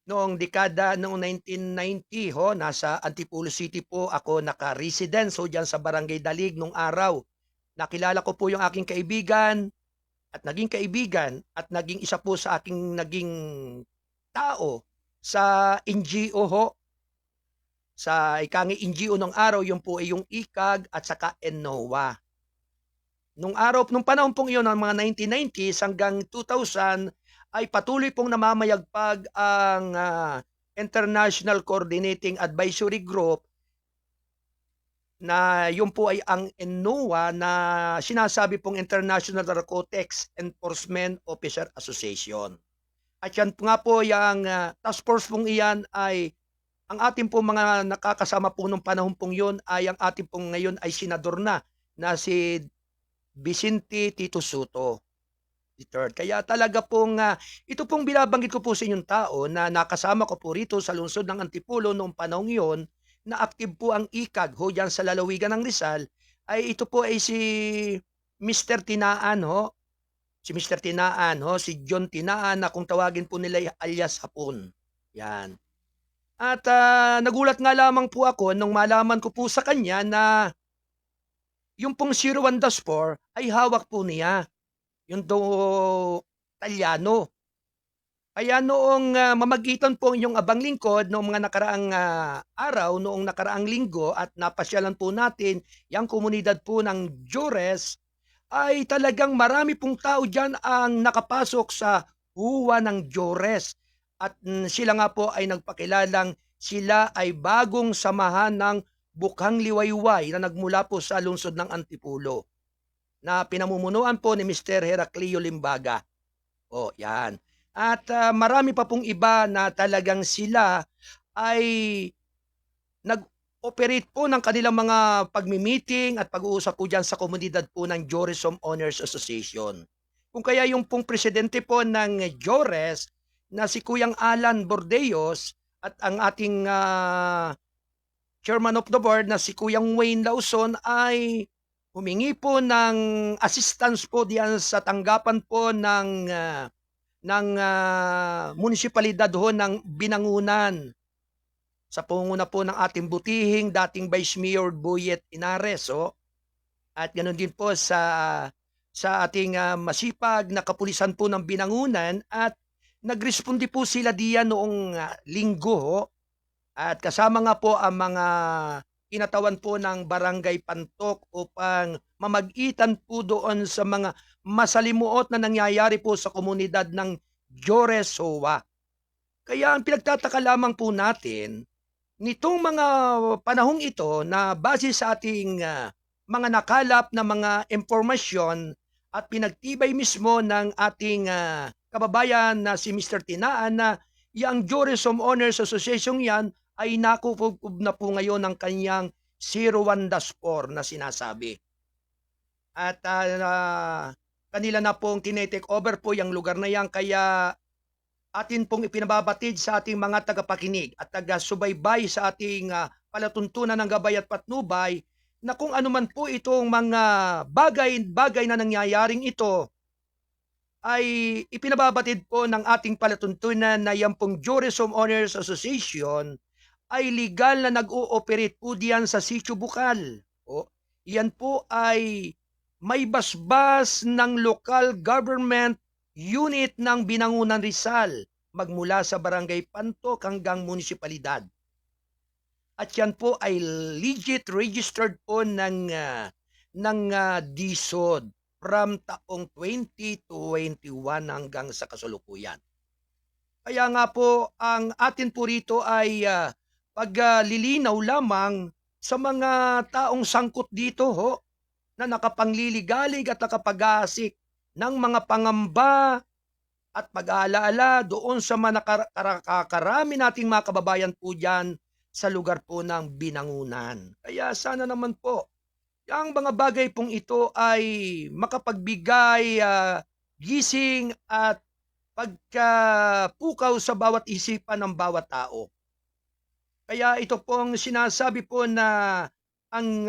Noong dekada noong 1990, nasa Antipolo City po ako naka-residence dyan sa Barangay Dalig noong araw. Nakilala ko po yung aking kaibigan at naging isa po sa aking naging tao sa NGO sa ikangi NGO nung araw, yung po ay yung ICAG at saka ENOA. Nung panahon pong iyon, ng mga 1990s hanggang 2000, ay patuloy pong namamayagpag ang International Coordinating Advisory Group na yun po ay ang ENOA na sinasabi pong International Narcotics Enforcement Officer Association. At yan nga po yung task force pong iyan ay ang ating pong mga nakakasama po nung panahon pong yun ay ang ating pong ngayon ay senador na si Vicente Tito Soto III. Kaya talaga pong ito pong binabanggit ko po sa inyong tao na nakasama ko po rito sa lungsod ng Antipolo noong panahon yun na active po ang ICAG dyan sa lalawigan ng Rizal ay ito po ay si Mr. Tinaan si Mr. Tinaan si John Tinaan na kung tawagin po nila alias Hapon. Yan. At nagulat nga lamang po ako nung malaman ko po sa kanya na yung pong 01-4 ay hawak po niya. Yung Talyano. Kaya noong mamagitan po yung abang lingkod noong mga nakaraang araw, noong nakaraang linggo at napasyalan po natin yung komunidad po ng Jores, ay talagang marami pong tao dyan ang nakapasok sa huwa ng Jores. At sila nga po ay nagpakilalang sila ay bagong samahan ng Bukhang Liwayway na nagmula po sa lungsod ng Antipolo na pinamumunuan po ni Mr. Heraclio Limbaga. Yan. At marami pa pong iba na talagang sila ay nag-operate po ng kanilang mga pagmi-meeting at pag-uusap po dyan sa komunidad po ng Jores Homeowners Association. Kung kaya yung pong presidente po ng Jores na si Kuyang Alan Bordeos at ang ating chairman of the board na si Kuyang Wayne Lauson ay humingi po ng assistance po diyan sa tanggapan po ng munisipalidad ho ng Binangunan sa pangunguna po ng ating butihing dating Vice Mayor Boyet Inares. At ganoon din po sa ating masipag na kapulisan po ng Binangunan, at nagresponde po sila diyan noong linggo, at kasama nga po ang mga kinatawan po ng Barangay Pantok upang mamagitan po doon sa mga masalimuot na nangyayari po sa komunidad ng Joresowa. Kaya ang pinagtataka lamang po natin, nitong mga panahong ito na base sa ating mga nakalap na mga impormasyon at pinagtibay mismo ng ating kababayan na si Mr. Tinaan na yung Tourism Owners Association yan ay nakupugpub na po ngayon ng kanyang 01-4 na sinasabi. At kanila na pong tinetake over po yung lugar na yan, kaya atin pong ipinababatid sa ating mga tagapakinig at taga-subaybay sa ating palatuntunan ng Gabay at Patnubay na kung ano man po itong mga bagay na nangyayaring ito ay ipinababatid po ng ating palatuntunan na yan pong Tourism Owners Association ay legal na nag-ooperate po diyan sa Sitio Bukal. Yan po ay may basbas ng local government unit ng Binangunan Rizal magmula sa Barangay Pantok hanggang munisipalidad. At yan po ay legit registered po ng DSOD from taong 2021 hanggang sa kasalukuyan. Kaya nga po ang atin po rito ay paglilinaw lamang sa mga taong sangkot dito na nakapangliligalig at nakapag-aasik ng mga pangamba at pag-aalaala doon sa mga nakakarami nating mga kababayan po dyan sa lugar po ng Binangunan. Kaya sana naman po, ang mga bagay pong ito ay makapagbigay gising at pagkapukaw sa bawat isipan ng bawat tao. Kaya ito pong sinasabi po na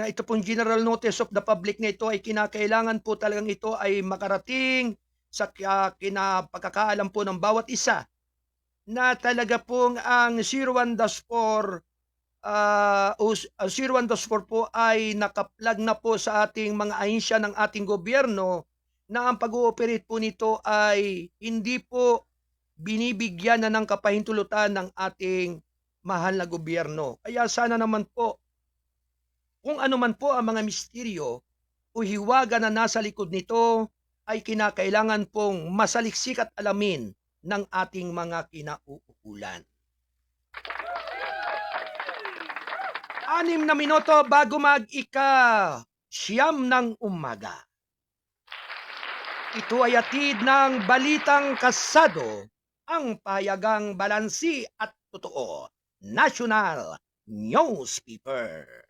ito pong general notice of the public na ito ay kinakailangan po talagang ito ay makarating sa kinapagkakaalam po ng bawat isa na talaga pong ang 01-4 po ay nakaplag na po sa ating mga ahensya ng ating gobyerno na ang pag-ooperate po nito ay hindi po binibigyan na ng kapahintulutan ng ating mahal na gobyerno. Kaya sana naman po, kung ano man po ang mga misteryo o hiwaga na nasa likod nito, ay kinakailangan pong masaliksik at alamin ng ating mga kinauukulan. 6 na minuto bago mag-ika-siyam ng umaga. Ito ay atid ng Balitang Kasado, ang payagang balansi at totoo. National Newspaper.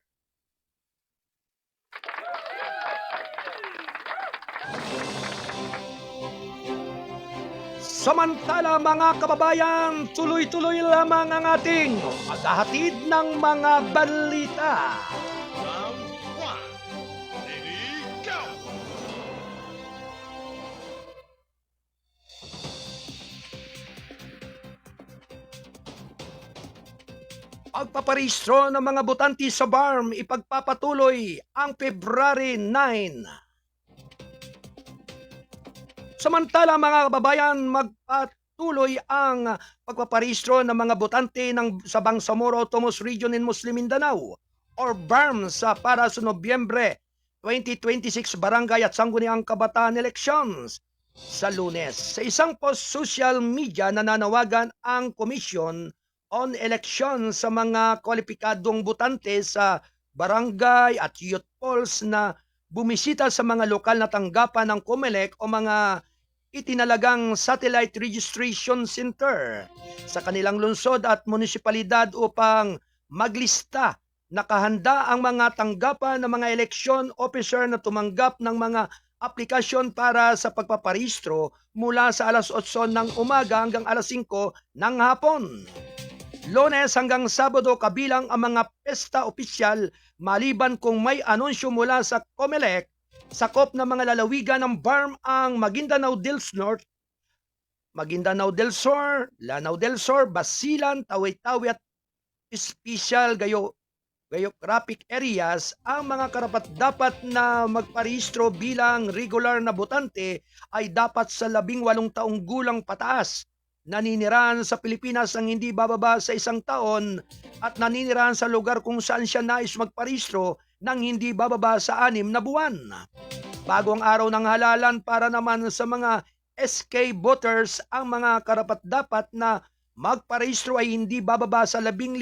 Samantala mga kababayan, tuloy-tuloy lamang ang ating paghahatid ng mga balita. Round 1. Ready, go! Pagpaparehistro ng mga botante sa BARM ipagpapatuloy ang February 9. Samantala mga kababayan, magpatuloy ang pagpaparehistro ng mga botante sa Bangsamoro Autonomous Region in Muslim Mindanao or BARM para sa Nobyembre 2026 Barangay at Sangguniang Kabataan Elections sa Lunes. Sa isang post social media, nananawagan ang Commission on Election sa mga kwalipikadong botante sa barangay at youth polls na bumisita sa mga lokal na tanggapan ng COMELEC o mga itinalagang satellite registration center sa kanilang lungsod at munisipalidad upang maglista. Nakahanda ang mga tanggapan ng mga election officer na tumanggap ng mga aplikasyon para sa pagpaparehistro mula sa alas 8 ng umaga hanggang alas 5 ng hapon. Lunes hanggang Sabado kabilang ang mga pesta opisyal maliban kung may anunsyo mula sa COMELEC. Sakop ng mga lalawigan ng BARM ang Maguindanao del Norte, Maguindanao del Sur, Lanao del Sur, Basilan, Tawi-Tawi at Special Geographic Areas. Ang mga karapat-dapat na magparehistro bilang regular na botante ay dapat sa 18 taong gulang pataas, naninirahan sa Pilipinas ang hindi bababa sa 1 taon at naninirahan sa lugar kung saan siya nais magparehistro ng hindi bababa sa 6 na buwan. Bagong araw ng halalan para naman sa mga SK voters, ang mga karapat-dapat na magparehistro ay hindi bababa sa 15,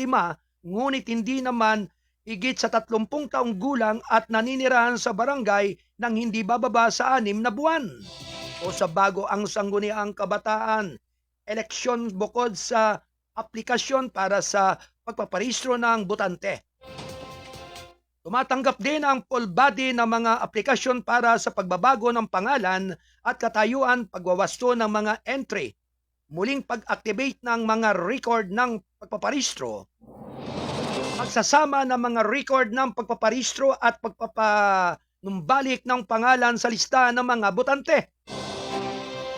ngunit hindi naman higit sa 30 taong gulang at naninirahan sa barangay ng hindi bababa sa 6 na buwan. O sa bago ang sangguniang kabataan, eleksyon bukod sa aplikasyon para sa pagpaparehistro ng botante. Tumatanggap din ang full body ng mga aplikasyon para sa pagbabago ng pangalan at katayuan, pagwawasto ng mga entry, muling pag-activate ng mga record ng pagpaparehistro, pagsasama ng mga record ng pagpaparehistro at pagpapanumbalik ng pangalan sa lista ng mga botante.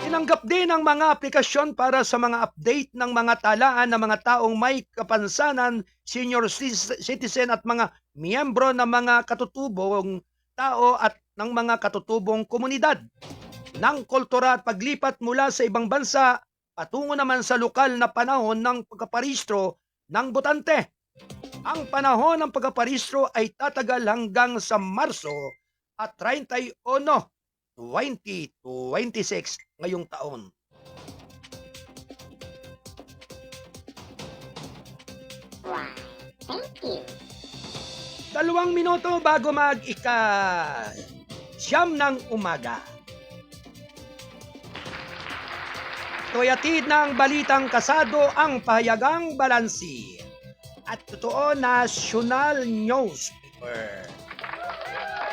Tinanggap din ang mga aplikasyon para sa mga update ng mga talaan ng mga taong may kapansanan, senior citizen at mga miyembro ng mga katutubong tao at ng mga katutubong komunidad. Ng kultura at paglipat mula sa ibang bansa patungo naman sa lokal na panahon ng pagpaparehistro ng botante. Ang panahon ng pagpaparehistro ay tatagal hanggang sa Marso at 31, 2026 ngayong taon. Thank you. 2 minuto bago siyam ng umaga. Ito'y atid ng balitang kasado ang pahayagang balansi at totoo national newspaper.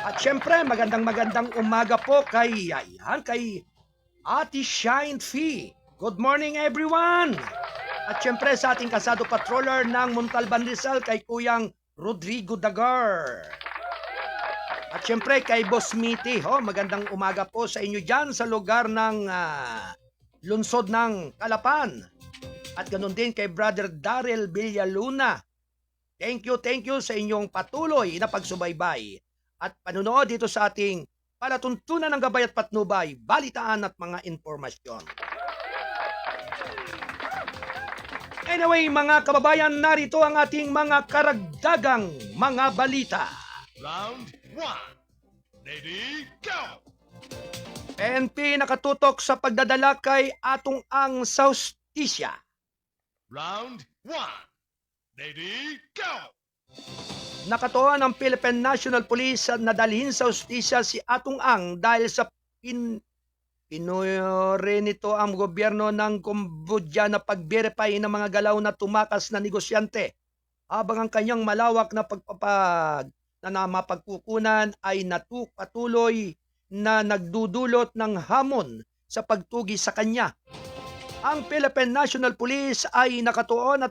At syempre, magandang umaga po kay Ate Shine Fee. Good morning everyone! At syempre sa ating kasado patroller ng Montalban Rizal kay Kuyang Rodrigo Dagar. At syempre kay Boss Miti, magandang umaga po sa inyo dyan sa lugar ng lungsod ng Calapan. At ganun din kay Brother Daryl Villaluna. Thank you sa inyong patuloy na pagsubaybay at panunood dito sa ating palatuntunan ng gabay at patnubay, balitaan at mga informasyon. Anyway, mga kababayan, narito ang ating mga karagdagang mga balita. Round 1. Ready, go! PNP nakatutok sa pagdadala kay Atong Ang sa hustisya. Round 1. Ready, go! Nakatuon ang Philippine National Police na dalhin sa hustisya si Atong Ang dahil sa pinure nito ang gobyerno ng Cambodia na pag-verify ng mga galaw na tumakas na negosyante, habang ang kanyang malawak na mapagkukunan ay patuloy na nagdudulot ng hamon sa pagtugi sa kanya. Ang Philippine National Police ay nakatuon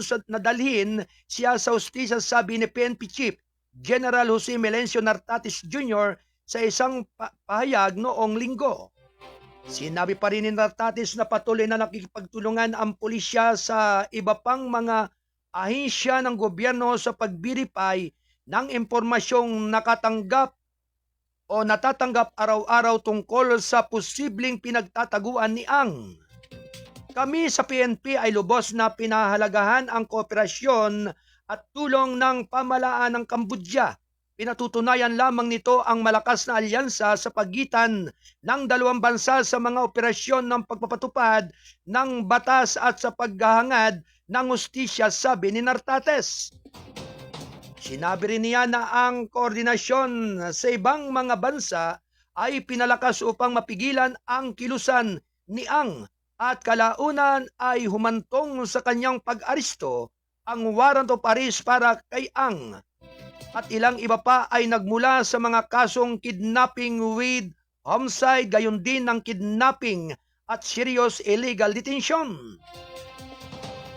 sa nadalhin siya sa hustisya, sabi ni PNP Chief General Jose Melencio Nartates Jr. sa isang pahayag noong Linggo. Sinabi pa rin ni Nartates na patuloy na nakikipagtulungan ang pulisya sa iba pang mga ahensya ng gobyerno sa pag-verify ng impormasyong natatanggap araw-araw tungkol sa posibleng pinagtataguan ni Ang. Kami sa PNP ay lubos na pinahalagahan ang kooperasyon at tulong ng pamahalaan ng Cambodia. Pinatutunayan lamang nito ang malakas na alyansa sa pagitan ng dalawang bansa sa mga operasyon ng pagpapatupad ng batas at sa paghahangad ng hustisya, sabi ni Nartates. Sinabi rin niya na ang koordinasyon sa ibang mga bansa ay pinalakas upang mapigilan ang kilusan ni Ang at kalaunan ay humantong sa kanyang pag-aristo ang warrant of arrest para kay Ang. At ilang iba pa ay nagmula sa mga kasong kidnapping with homicide, gayon din ng kidnapping at serious illegal detention.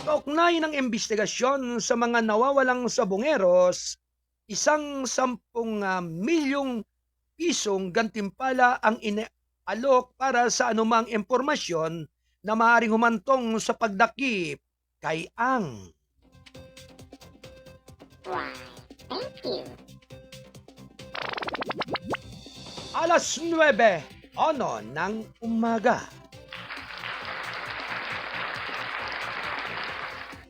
Kaugnay ng investigasyon sa mga nawawalang sabongeros, 10 milyong pisong gantimpala ang inaalok para sa anumang impormasyon na maaaring humantong sa pagdakip kay Ang. Alas 9:00 ng umaga.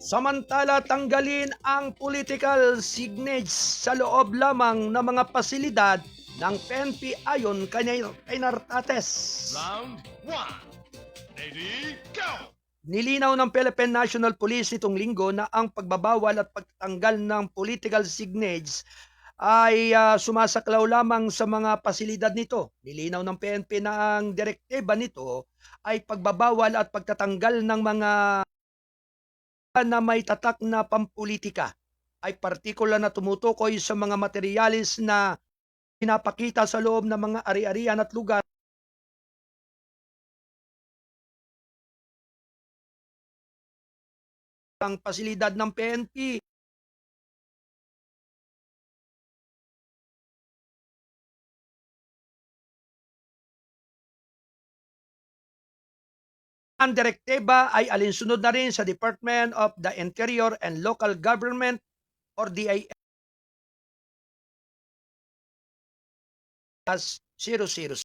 Samantala, tanggalin ang political signage sa loob lamang ng mga pasilidad ng PNP ayon kay Nartates. Round 1. Ready, go! Nilinaw ng Philippine National Police nitong linggo na ang pagbabawal at pagtanggal ng political signage ay sumasaklaw lamang sa mga pasilidad nito. Nilinaw ng PNP na ang direktiba nito ay pagbabawal at pagtatanggal ng mga na may tatak na pampolitika, ay partikular na tumutukoy sa mga materyales na pinapakita sa loob ng mga ari-arian at lugar ang pasilidad ng PNP. Ang direktiba ay alinsunod na rin sa Department of the Interior and Local Government or DILG 006.